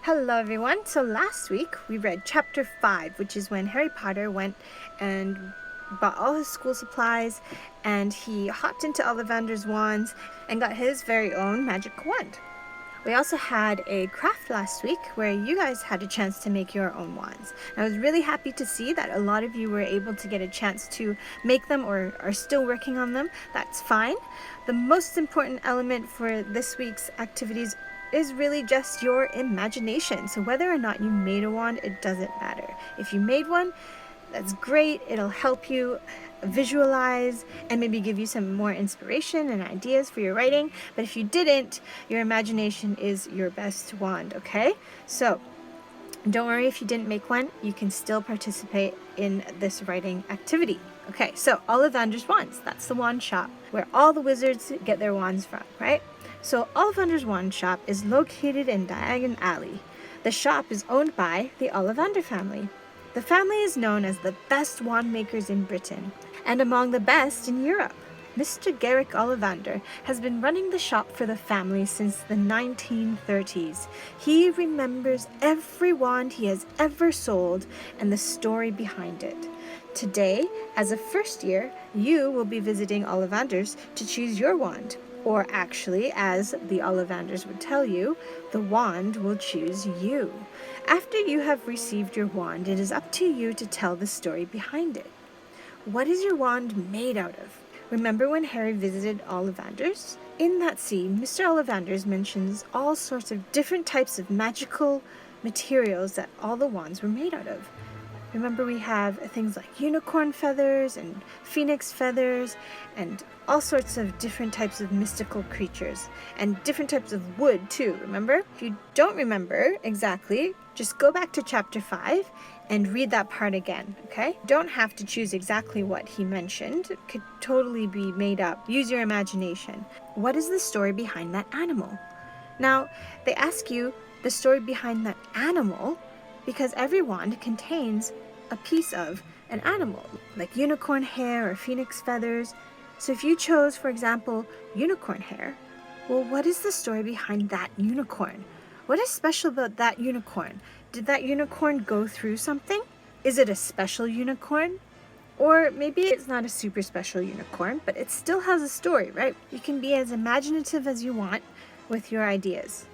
Hello everyone. So last week we read chapter 5, which is when Harry Potter went and bought all his school supplies and he hopped into Ollivander's wands and got his very own magic wand. We also had a craft last week where you guys had a chance to make your own wands. And I was really happy to see that a lot of you were able to get a chance to make them or are still working on them. That's fine. The most important element for this week's activities is really just your imagination. So whether or not you made a wand, it doesn't matter. If you made one, that's great. It'll help you visualize and maybe give you some more inspiration and ideas for your writing. But if you didn't, your imagination is your best wand, okay? So don't worry if you didn't make one, you can still participate in this writing activity. Okay, so Ollivander's Wands, that's the wand shop where all the wizards get their wands from, right? So Ollivander's Wand Shop is located in Diagon Alley. The shop is owned by the Ollivander family. The family is known as the best wand makers in Britain and among the best in Europe. Mr. Garrick Ollivander has been running the shop for the family since the 1930s. He remembers every wand he has ever sold and the story behind it. Today, as a first year, you will be visiting Ollivander's to choose your wand. Or actually, as the Ollivanders would tell you, the wand will choose you. After you have received your wand, it is up to you to tell the story behind it. What is your wand made out of? Remember when Harry visited Ollivanders? In that scene, Mr. Ollivanders mentions all sorts of different types of magical materials that all the wands were made out of. Remember, we have things like unicorn feathers and phoenix feathers and all sorts of different types of mystical creatures and different types of wood too, remember? If you don't remember exactly, just go back to chapter 5 and read that part again, okay? Don't have to choose exactly what he mentioned. It could totally be made up. Use your imagination. What is the story behind that animal? Now, they ask you the story behind that animal because every wand contains a piece of an animal, like unicorn hair or phoenix feathers. So if you chose, for example, unicorn hair, well, what is the story behind that unicorn? What is special about that unicorn? Did that unicorn go through something? Is it a special unicorn? Or maybe it's not a super special unicorn, but it still has a story, right? You can be as imaginative as you want with your ideas.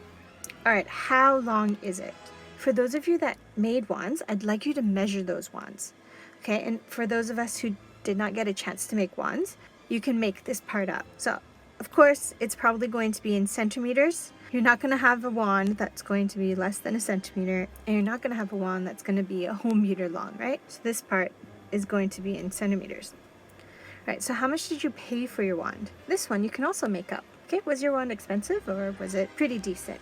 All right, how long is it? For those of you that made wands, I'd like you to measure those wands. Okay, and for those of us who did not get a chance to make wands, you can make this part up. So, of course, it's probably going to be in centimeters. You're not going to have a wand that's going to be less than a centimeter, and you're not going to have a wand that's going to be a whole meter long, right? So this part is going to be in centimeters. All right, so how much did you pay for your wand? This one you can also make up. Okay, was your wand expensive or was it pretty decent?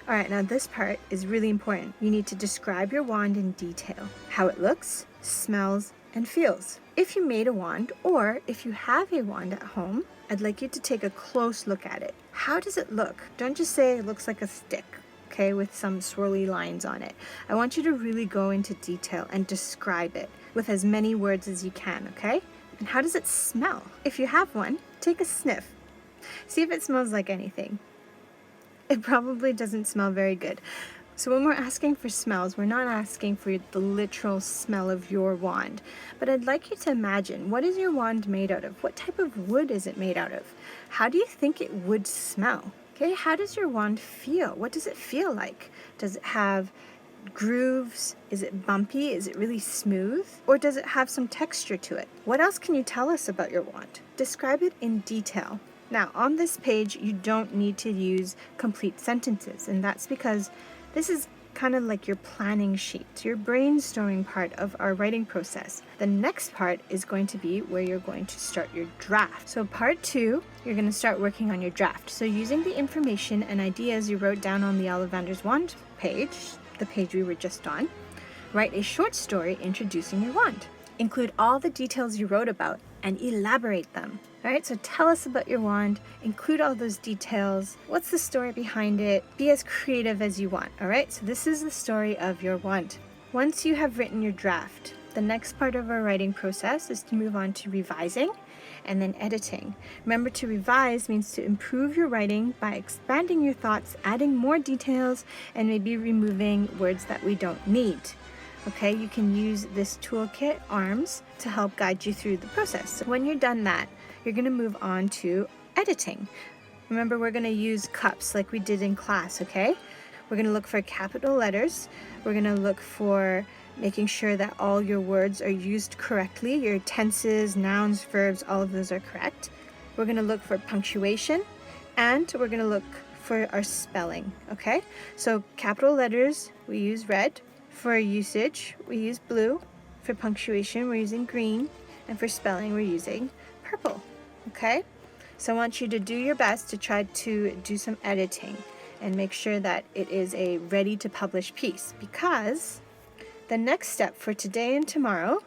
All right, now this part is really important. You need to describe your wand in detail, how it looks, smells, and feels. If you made a wand or if you have a wand at home, I'd like you to take a close look at it. How does it look? Don't just say it looks like a stick, okay, with some swirly lines on it. I want you to really go into detail and describe it with as many words as you can, okay? And how does it smell? If you have one, take a sniff. See if it smells like anything. It probably doesn't smell very good. So when we're asking for smells, we're not asking for the literal smell of your wand. But I'd like you to imagine, what is your wand made out of? What type of wood is it made out of? How do you think it would smell? Okay, how does your wand feel? What does it feel like? Does it have grooves? Is it bumpy? Is it really smooth? Or does it have some texture to it? What else can you tell us about your wand? Describe it in detail. Now, on this page, you don't need to use complete sentences, and that's because this is kind of like your planning sheet, your brainstorming part of our writing process. The next part is going to be where you're going to start your draft. So part 2, you're going to start working on your draft. So using the information and ideas you wrote down on the Ollivander's Wand page, the page we were just on, write a short story introducing your wand. Include all the details you wrote about and elaborate them. All right, so tell us about your wand, include all those details. What's the story behind it? Be as creative as you want, all right? So this is the story of your wand. Once you have written your draft, The next part of our writing process is to move on to revising and then editing. Remember, to revise means to improve your writing by expanding your thoughts, adding more details, and maybe removing words that we don't need. Okay, you can use this toolkit, ARMS, to help guide you through the process. So when you're done that, you're going to move on to editing. Remember, we're going to use cups like we did in class, okay? We're going to look for capital letters. We're going to look for making sure that all your words are used correctly. Your tenses, nouns, verbs, all of those are correct. We're going to look for punctuation, and we're going to look for our spelling, okay? So capital letters, we use red. For usage, we use blue. For punctuation, we're using green. And for spelling, we're using purple, okay? So I want you to do your best to try to do some editing and make sure that it is a ready to publish piece, because the next step for today and tomorrow,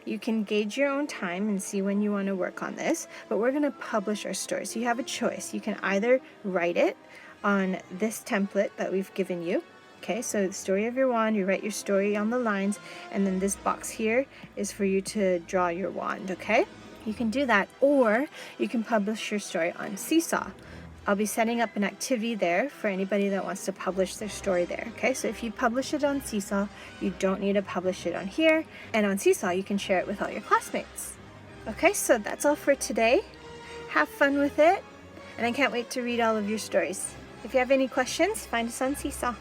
you can gauge your own time and see when you want to work on this, but we're going to publish our story. So you have a choice. You can either write it on this template that we've given you. Okay, so the story of your wand, you write your story on the lines, and then this box here is for you to draw your wand, okay? You can do that, or you can publish your story on Seesaw. I'll be setting up an activity there for anybody that wants to publish their story there, okay? So if you publish it on Seesaw, you don't need to publish it on here, and on Seesaw, you can share it with all your classmates. Okay, so that's all for today. Have fun with it, and I can't wait to read all of your stories. If you have any questions, find us on Seesaw.